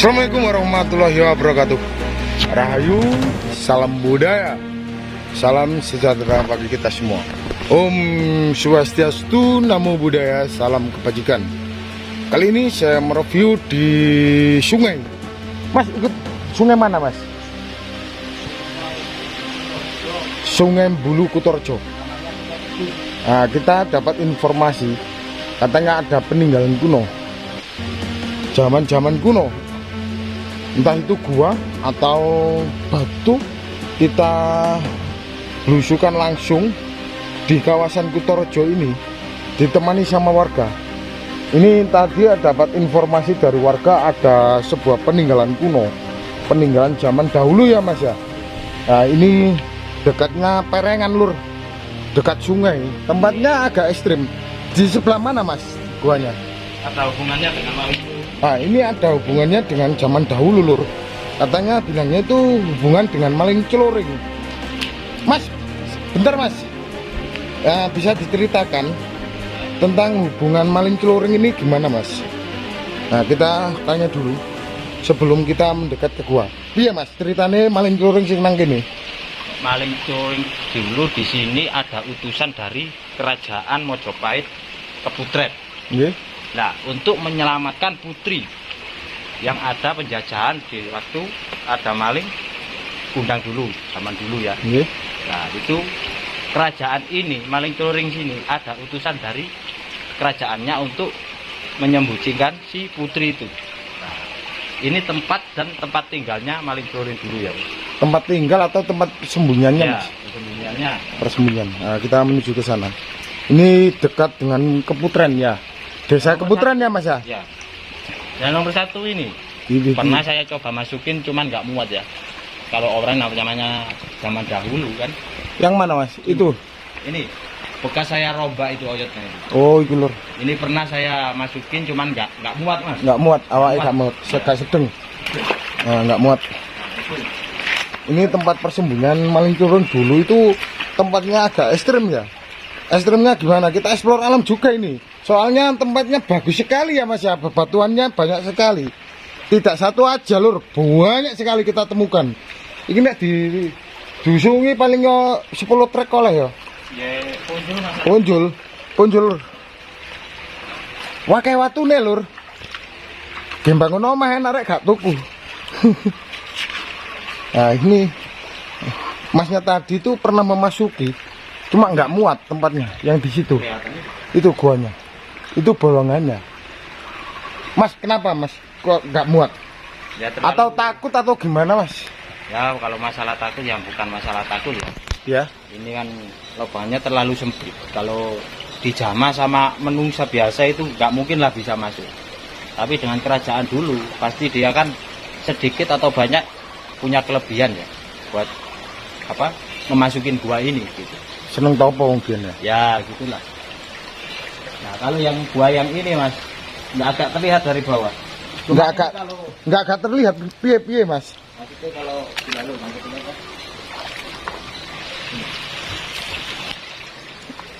Assalamualaikum warahmatullahi wabarakatuh. Rahayu, salam budaya, salam sejahtera bagi kita semua. Om Swastiastu, Namo Buddhaya, salam kebajikan. Kali ini saya mereview di sungai. Mas, ikut sungai mana, Mas? Sungai Bulu Kutorjo. Nah, kita dapat informasi katanya ada peninggalan kuno, zaman kuno, entah itu gua atau batu. Kita belusukan langsung di kawasan Kutorjo ini, ditemani sama warga. Ini tadi dapat informasi dari warga ada sebuah peninggalan kuno, peninggalan zaman dahulu ya, Mas ya. Nah, ini dekatnya Perengan, Lur, dekat sungai. Tempatnya agak ekstrim. Di sebelah mana, Mas, guanya? Ada hubungannya dengan maling? Nah, ini ada hubungannya dengan zaman dahulu, Lur. Katanya bilangnya itu hubungan dengan maling celuring. Mas, bentar, Mas. Ya, bisa diceritakan tentang hubungan maling celuring ini gimana, Mas? Nah, kita tanya dulu sebelum kita mendekat ke gua. Iya, Mas, ceritanya maling celuring sing nang kene. Maling celuring dulu di sini ada utusan dari kerajaan Mojopahit ke Putret. Nggih. Nah, untuk menyelamatkan putri yang ada penjajahan di waktu ada maling kundang dulu, zaman dulu ya. Nggih. Nah, itu kerajaan ini, maling celuring sini ada utusan dari kerajaannya untuk menyembunyikan si putri itu. Nah, ini tempat dan tempat tinggalnya maling celuring dulu ya. Tempat tinggal atau tempat persembunyiannya, Ya, Mas? persembunyiannya. Persembunyian. Nah, kita menuju ke sana. Ini dekat dengan Keputren ya. Desa Keputren ya, Mas ya? Ya. Dan nomor satu ini Ini. pernah saya coba masukin cuman nggak muat ya. Kalau orang namanya zaman dahulu kan. Yang mana, Mas? Itu. Ini bekas saya rombak itu oyotnya. Oh, itu, Lur. Ini pernah saya masukin cuman nggak muat, Mas. Nggak muat, awalnya nggak muat. Saya sedang. Nah, nggak muat. Ini tempat persembunyian maling celuring dulu itu tempatnya agak ekstrim ya. Ekstrimnya gimana? Kita eksplor alam juga ini. Soalnya tempatnya bagus sekali ya, Mas ya. Bebatuannya banyak sekali. Tidak satu aja, Lur. Banyak sekali kita temukan. Ini nek diusungi paling 10 trek oleh ya. Ya, Punjul, Lur. Wakai watune, Lur. Gembangun omah enak rek gak tuku. Nah, ini Masnya tadi itu pernah memasuki, cuma nggak muat tempatnya yang di situ. Itu guanya, itu bolongannya. Mas, kenapa, Mas? Kok nggak muat? Ya, Atau takut atau gimana, Mas? Ya, kalau masalah takut yang bukan masalah takut ya. Ya. Ini kan lubangnya terlalu sempit. Kalau dijamah sama menungsa biasa itu nggak mungkin lah bisa masuk. Tapi dengan kerajaan dulu pasti dia kan sedikit atau banyak punya kelebihan ya buat apa memasukin gua ini gitu. Seneng topo mungkin ya. Ya gitulah. Nah, kalau yang gua yang ini, Mas, nggak agak terlihat dari bawah. Nggak agak terlihat piye-piye, Mas. Maksudnya kalau dilalu maksudnya apa?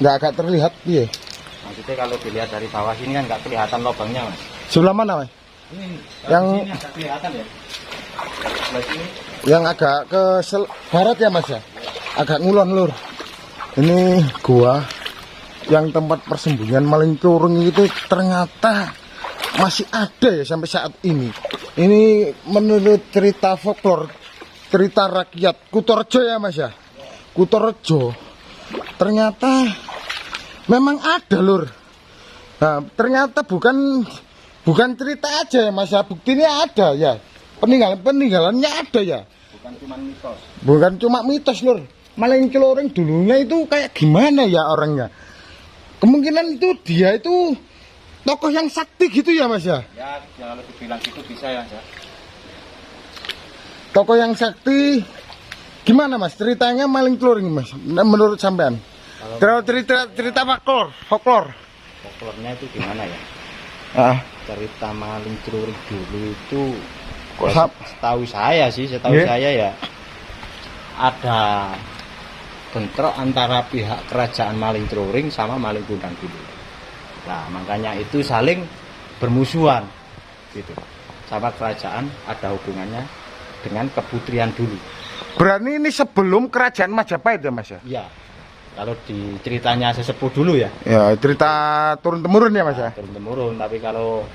Nggak agak terlihat piye. Maksudnya kalau dilihat dari bawah sini kan nggak kelihatan lubangnya, Mas. Sebelah mana, Mas? Ini Yang- sini agak kelihatan ya. Sebelah sini. Yang agak ke barat ya, Mas ya? Agak ngulon, Lur. Ini gua yang tempat persembunyian maling celuring itu ternyata masih ada ya sampai saat ini. Ini menurut cerita folklore, cerita rakyat Kutorjo ya, Mas ya? Kutorjo. Ternyata memang ada, Lur. Nah, ternyata bukan cerita aja ya, Mas ya. Buktinya ada ya. Peninggalannya ada ya. Bukan cuma mitos. Bukan cuma mitos, Lur. Maling celuring dulunya itu kayak gimana ya orangnya? Kemungkinan itu dia itu tokoh yang sakti gitu ya, Mas ya? Ya, kalau dibilang gitu bisa ya, Mas. Tokoh yang sakti gimana, Mas? Ceritanya maling celuring, Mas. Nah, menurut sampean? Kalau Cerita folklore. folklornya itu gimana ya? Ah, Cerita maling celuring dulu itu kok ya, setahu saya Yeah. saya ya ada bentrok antara pihak kerajaan maling celuring sama maling kundang dulu. Nah, makanya itu saling bermusuhan gitu. sama kerajaan ada hubungannya dengan keputrian dulu. Berarti ini sebelum kerajaan Majapahit ya Mas ya? Iya. Kalau di ceritanya sesepuh dulu ya. Ya, cerita turun temurun ya Mas ya? Turun temurun, tapi kalau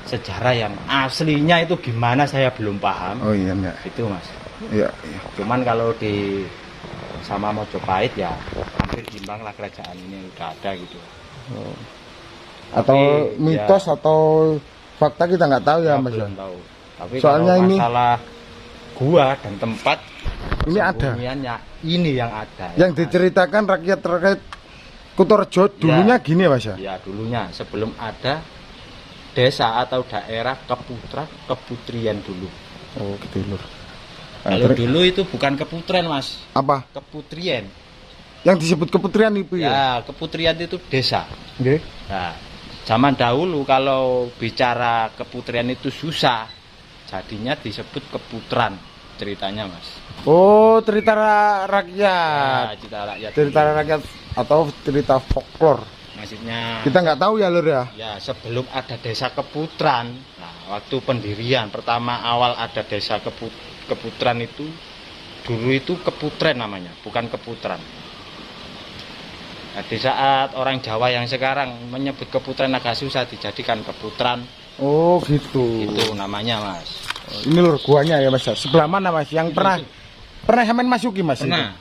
sejarah yang aslinya itu gimana saya belum paham. Oh iya enggak. Itu Mas. Iya, iya. Cuman kalau di sama Mojopahit ya hampir imbang lah kerajaan ini udah ada gitu. Oh. Atau Tapi, mitos ya, atau fakta kita nggak tahu ya Mas ya? belum tahu. Tapi Soalnya kalau ini masalah gua dan tempat ini ada. persembunyiannya, ini yang ada. Yang diceritakan rakyat Kutorejo dulunya gini ya Mas ya? Ya dulunya sebelum ada desa atau daerah keputrian dulu. Oh gitu lur. Kalau dulu itu bukan keputrian Mas, Apa? keputrian. Yang disebut keputrian itu ya? Ya keputrian itu desa. Nggih. Nah, zaman dahulu kalau bicara keputrian itu susah, jadinya disebut keputran ceritanya Mas. Oh, cerita rakyat. Ya, cerita rakyat. Cerita rakyat atau cerita folklore. Maksudnya Kita nggak tahu ya lur ya? ya sebelum ada desa Keputran, nah waktu pendirian pertama awal ada desa Keputran itu dulu itu Keputren namanya, bukan Keputran. Nah, di saat orang Jawa yang sekarang menyebut Keputren agak susah dijadikan Keputran, Oh gitu. itu namanya Mas. Ini lur guanya ya Mas. Sebelah mana Mas? Yang pernah sampean masuki Mas? Pernah.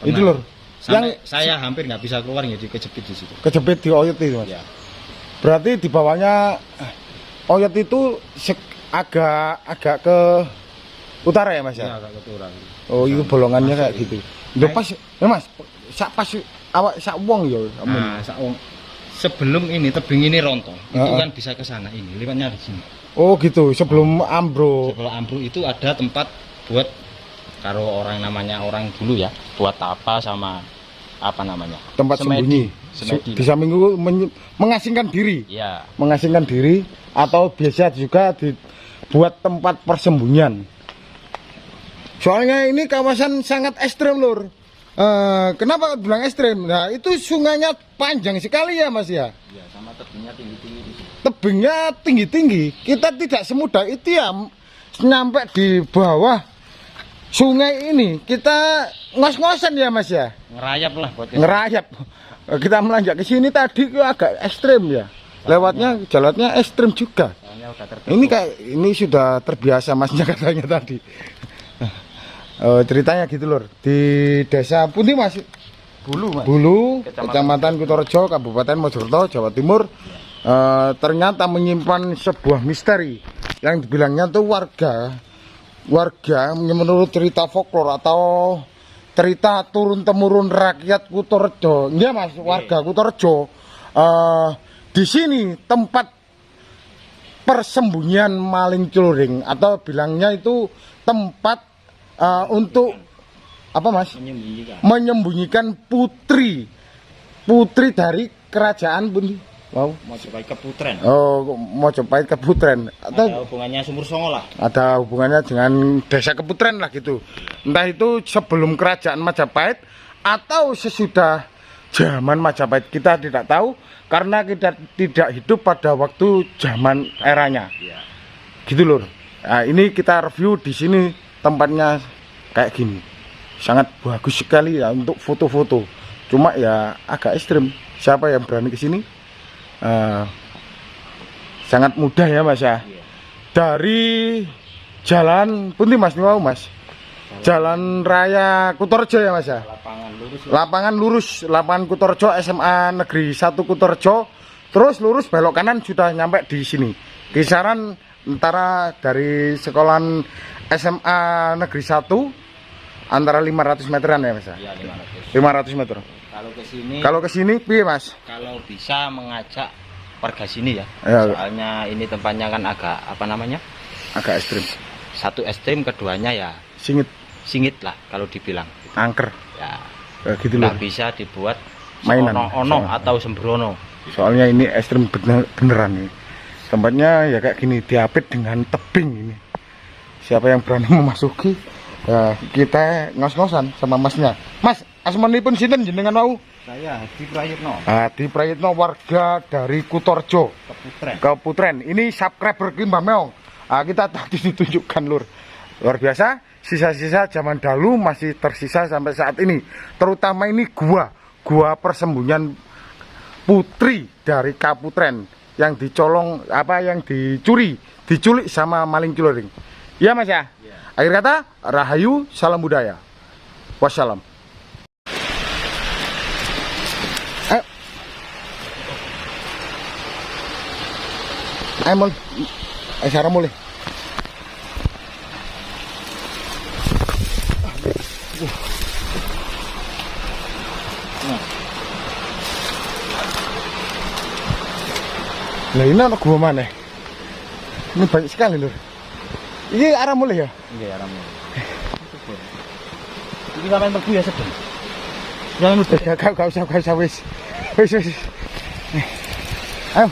Itu lur. Sampai Yang saya hampir nggak bisa keluar jadi kejepit di situ. kejepit di oyot itu Mas. Ya. Berarti di bawahnya oyot itu agak ke utara ya Mas Ya, ya? agak keturang. Oh itu bolongannya kayak Masuk gitu. Udah pas ya Mas. Pas awak sak wong ya. Nah, sebelum ini tebing ini rontok, itu Heeh. kan bisa ke sana ini, lewatnya di sini. Oh gitu. Sebelum ambruk. Kalau ambruk itu ada tempat buat kalau orang namanya orang dulu ya, buat apa sama apa namanya? Tempat Semedi. sembunyi. Semedi. Di samping itu mengasingkan diri. Ya, Mengasingkan diri atau biasa juga dibuat tempat persembunyian. Soalnya ini kawasan sangat ekstrem lur. Kenapa bilang ekstrem? Nah itu sungainya panjang sekali ya Mas ya. ya sama tebingnya tinggi-tinggi di sini. Tebingnya tinggi-tinggi. Kita tidak semudah itu ya nyampe di bawah sungai ini. Kita ngos-ngosan ya Mas ya. Ngerayap lah buat Ngerayap. Kita melonjak ke sini tadi itu agak ekstrem ya. Lewatnya jalannya ekstrem juga. soalnya udah tertutup. Ini sudah terbiasa Masnya katanya tadi. Ceritanya gitu lur. Di desa Pundi Mas? Bulu Mas. Bulu, Kecamatan Kecamatan Kutorejo, Kabupaten Mojokerto, Jawa Timur. Ternyata menyimpan sebuah misteri yang dibilangnya tuh warga menurut cerita folklore atau cerita turun temurun rakyat Kutorejo. Iya Mas, warga Kutorejo. Di sini tempat persembunyian maling celuring atau bilangnya itu tempat untuk apa Mas? Menyembunyikan putri dari kerajaan Pundi. Wow. Mojopahit Keputren. Oh, Mojopahit Keputren. Ada Atau hubungannya Sumur Songo lah. ada hubungannya dengan desa Keputren lah gitu. Entah itu sebelum kerajaan Majapahit atau sesudah zaman Majapahit, kita tidak tahu karena kita tidak hidup pada waktu zaman eranya. Iya. Gitu lur. Nah, ini kita review di sini tempatnya kayak gini. Sangat bagus sekali ya untuk foto-foto. Cuma ya agak ekstrim. Siapa yang berani ke sini? Sangat mudah ya Mas ya. Iya. Dari jalan Pundi Mas Niwau Mas. Jalan Raya Kutorejo ya Mas ya. Lapangan lurus. Lapangan Kutorejo SMA Negeri 1 Kutorejo. Terus lurus belok kanan sudah nyampe di sini. Kisaran antara dari sekolahan SMA Negeri 1 antara 500 meteran ya Mas ya. Ya 500. 500 meter. Kalau Kalau ke sini ke sini piye Mas? kalau bisa mengajak warga sini ya. Ya. Soalnya ini tempatnya kan agak apa namanya? Agak ekstrim. Satu ekstrim, keduanya ya Singit lah kalau dibilang. angker. Ya, Gitu loh. nggak bisa dibuat Mainan. ono atau sembrono. Soalnya ini ekstrim beneran nih. Tempatnya ya kayak gini, diapit dengan tebing ini. Siapa yang berani memasuki? Ya, kita ngos-ngosan sama Masnya. Mas, asmanipun sinten jenengan wau? Saya Hadi Prayitno, Hadi Prayitno, warga dari Kutorejo, Keputren. Keputren. Ini subscriber ki Mbah Meong. Kita tadi ditunjukkan lur. Luar biasa, sisa-sisa zaman dahulu masih tersisa sampai saat ini. Terutama ini gua persembunyian putri dari Kaputren yang dicolong yang diculik sama maling kiloring. Iya Mas ya? Iya. Akhir kata, rahayu, salam budaya. Wassalam. Ayo mul, Sarah mulai. Lah ini anak gua mana? Ini banyak sekali lur. Ini arah mulai ya? Iya, arah mulai. Ini sampai mlebu ya sedeng. Jangan udah. Gak usah wis. Wis. Ayo.